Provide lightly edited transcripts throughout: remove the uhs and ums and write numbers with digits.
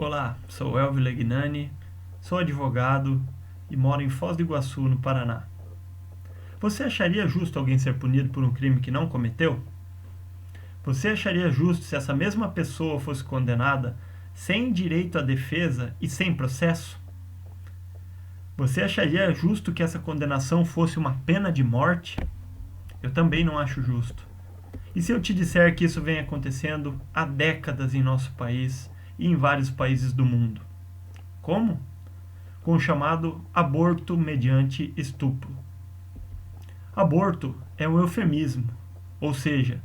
Olá, sou Elvio Legnani, sou advogado e moro em Foz do Iguaçu, no Paraná. Você acharia justo alguém ser punido por um crime que não cometeu? Você acharia justo se essa mesma pessoa fosse condenada sem direito à defesa e sem processo? Você acharia justo que essa condenação fosse uma pena de morte? Eu também não acho justo. E se eu te disser que isso vem acontecendo há décadas em nosso país e em vários países do mundo? Como? Com o chamado aborto mediante estupro. Aborto é um eufemismo, ou seja,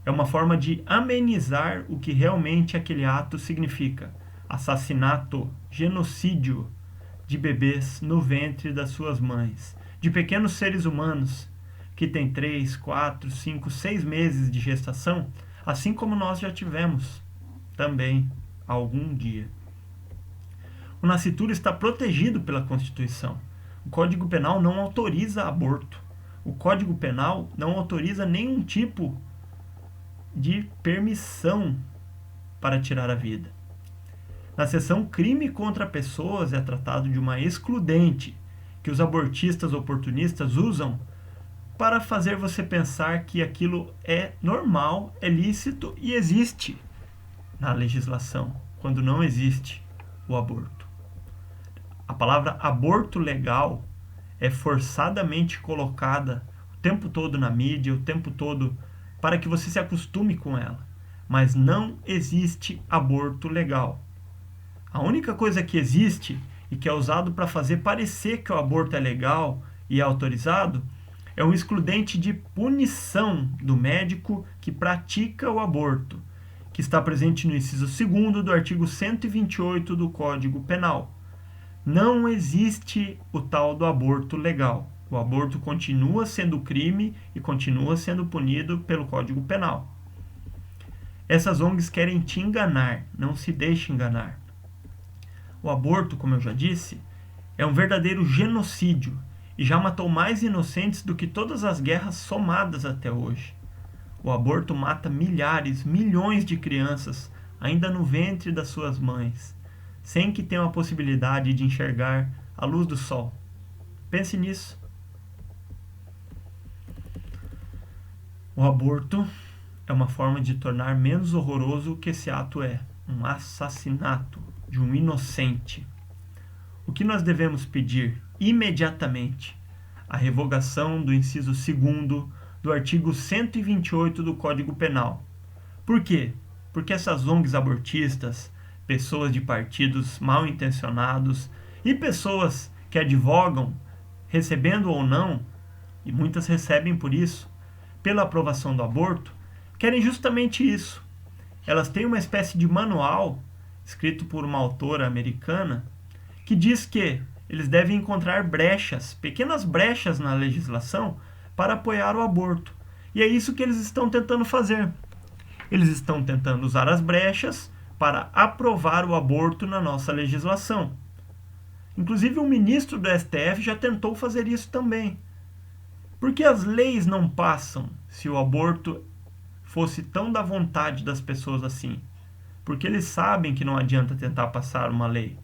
é uma forma de amenizar o que realmente aquele ato significa: assassinato, genocídio de bebês no ventre das suas mães, de pequenos seres humanos que têm 3, 4, 5, 6 meses de gestação, assim como nós já tivemos também algum dia. O nascituro está protegido pela Constituição. O Código Penal não autoriza aborto. O Código Penal não autoriza nenhum tipo de permissão para tirar a vida. Na seção crime contra pessoas é tratado de uma excludente que os abortistas oportunistas usam para fazer você pensar que aquilo é normal, é lícito e existe na legislação, quando não existe o aborto. A palavra aborto legal é forçadamente colocada o tempo todo na mídia, o tempo todo, para que você se acostume com ela. Mas não existe aborto legal. A única coisa que existe e que é usado para fazer parecer que o aborto é legal e é autorizado é um excludente de punição do médico que pratica o aborto, que está presente no inciso 2º do artigo 128 do Código Penal. Não existe o tal do aborto legal. O aborto continua sendo crime e continua sendo punido pelo Código Penal. Essas ONGs querem te enganar, não se deixe enganar. O aborto, como eu já disse, é um verdadeiro genocídio e já matou mais inocentes do que todas as guerras somadas até hoje. O aborto mata milhares, milhões de crianças ainda no ventre das suas mães, sem que tenham a possibilidade de enxergar a luz do sol. Pense nisso. O aborto é uma forma de tornar menos horroroso o que esse ato é, um assassinato de um inocente. O que nós devemos pedir imediatamente? A revogação do inciso 2º do artigo 128 do Código Penal. Por quê? Porque essas ONGs abortistas, pessoas de partidos mal intencionados e pessoas que advogam, recebendo ou não, e muitas recebem por isso, pela aprovação do aborto, querem justamente isso. Elas têm uma espécie de manual, escrito por uma autora americana, que diz que eles devem encontrar brechas, pequenas brechas na legislação para apoiar o aborto. E é isso que eles estão tentando fazer. Eles estão tentando usar as brechas para aprovar o aborto na nossa legislação. Inclusive, o ministro do STF já tentou fazer isso também. Por que as leis não passam se o aborto fosse tão da vontade das pessoas assim? Porque eles sabem que não adianta tentar passar uma lei.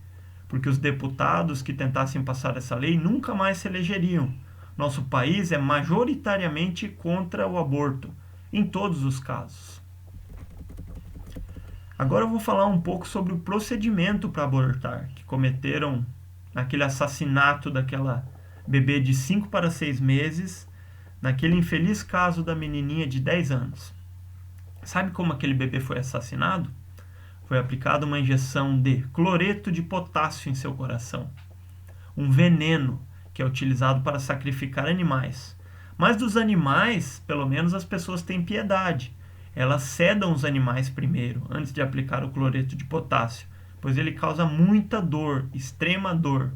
Porque os deputados que tentassem passar essa lei nunca mais se elegeriam. Nosso país é majoritariamente contra o aborto, em todos os casos. Agora eu vou falar um pouco sobre o procedimento para abortar, que cometeram naquele assassinato daquela bebê de 5 para 6 meses, naquele infeliz caso da menininha de 10 anos. Sabe como aquele bebê foi assassinado? Foi aplicada uma injeção de cloreto de potássio em seu coração. Um veneno que é utilizado para sacrificar animais. Mas dos animais, pelo menos as pessoas têm piedade. Elas sedam os animais primeiro, antes de aplicar o cloreto de potássio, pois ele causa muita dor, extrema dor.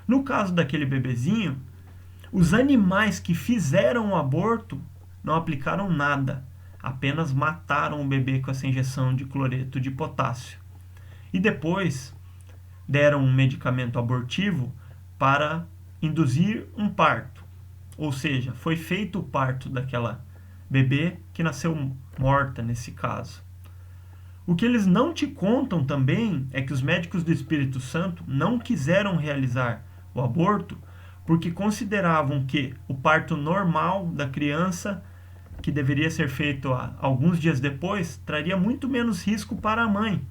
No caso daquele bebezinho, os animais que fizeram o aborto não aplicaram nada, apenas mataram o bebê com essa injeção de cloreto de potássio. E depois deram um medicamento abortivo para induzir um parto. Ou seja, foi feito o parto daquela bebê que nasceu morta nesse caso. O que eles não te contam também é que os médicos do Espírito Santo não quiseram realizar o aborto porque consideravam que o parto normal da criança, que deveria ser feito alguns dias depois, traria muito menos risco para a mãe.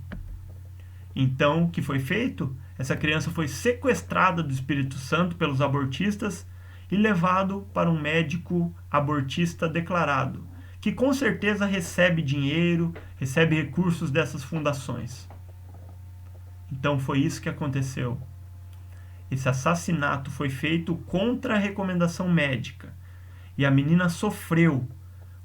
Então, o que foi feito? Essa criança foi sequestrada do Espírito Santo pelos abortistas e levado para um médico abortista declarado, que com certeza recebe dinheiro, recebe recursos dessas fundações. Então foi isso que aconteceu. Esse assassinato foi feito contra a recomendação médica. E a menina sofreu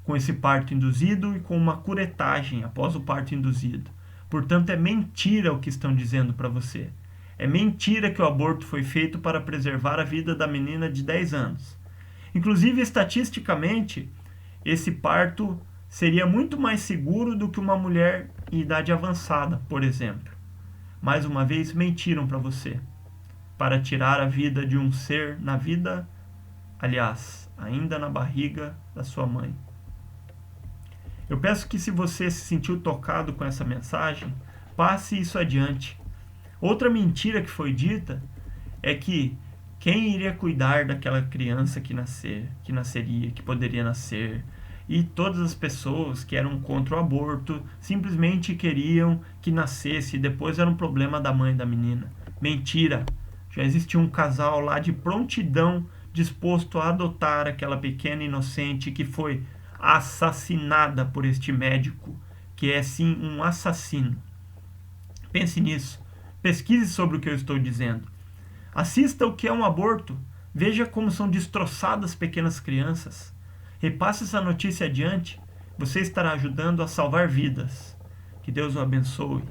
com esse parto induzido e com uma curetagem após o parto induzido. Portanto, é mentira o que estão dizendo para você. É mentira que o aborto foi feito para preservar a vida da menina de 10 anos. Inclusive, estatisticamente, esse parto seria muito mais seguro do que uma mulher em idade avançada, por exemplo. Mais uma vez, mentiram para você, para tirar a vida de um ser na vida, aliás, ainda na barriga da sua mãe. Eu peço que, se você se sentiu tocado com essa mensagem, passe isso adiante. Outra mentira que foi dita é que quem iria cuidar daquela criança que nasceria, que poderia nascer, e todas as pessoas que eram contra o aborto simplesmente queriam que nascesse e depois era um problema da mãe da menina. Mentira! Já existia um casal lá de prontidão disposto a adotar aquela pequena inocente que foi assassinada por este médico, que é sim um assassino. Pense nisso. Pesquise sobre o que eu estou dizendo. Assista o que é um aborto. Veja como são destroçadas pequenas crianças. Repasse essa notícia adiante. Você estará ajudando a salvar vidas. Que Deus o abençoe.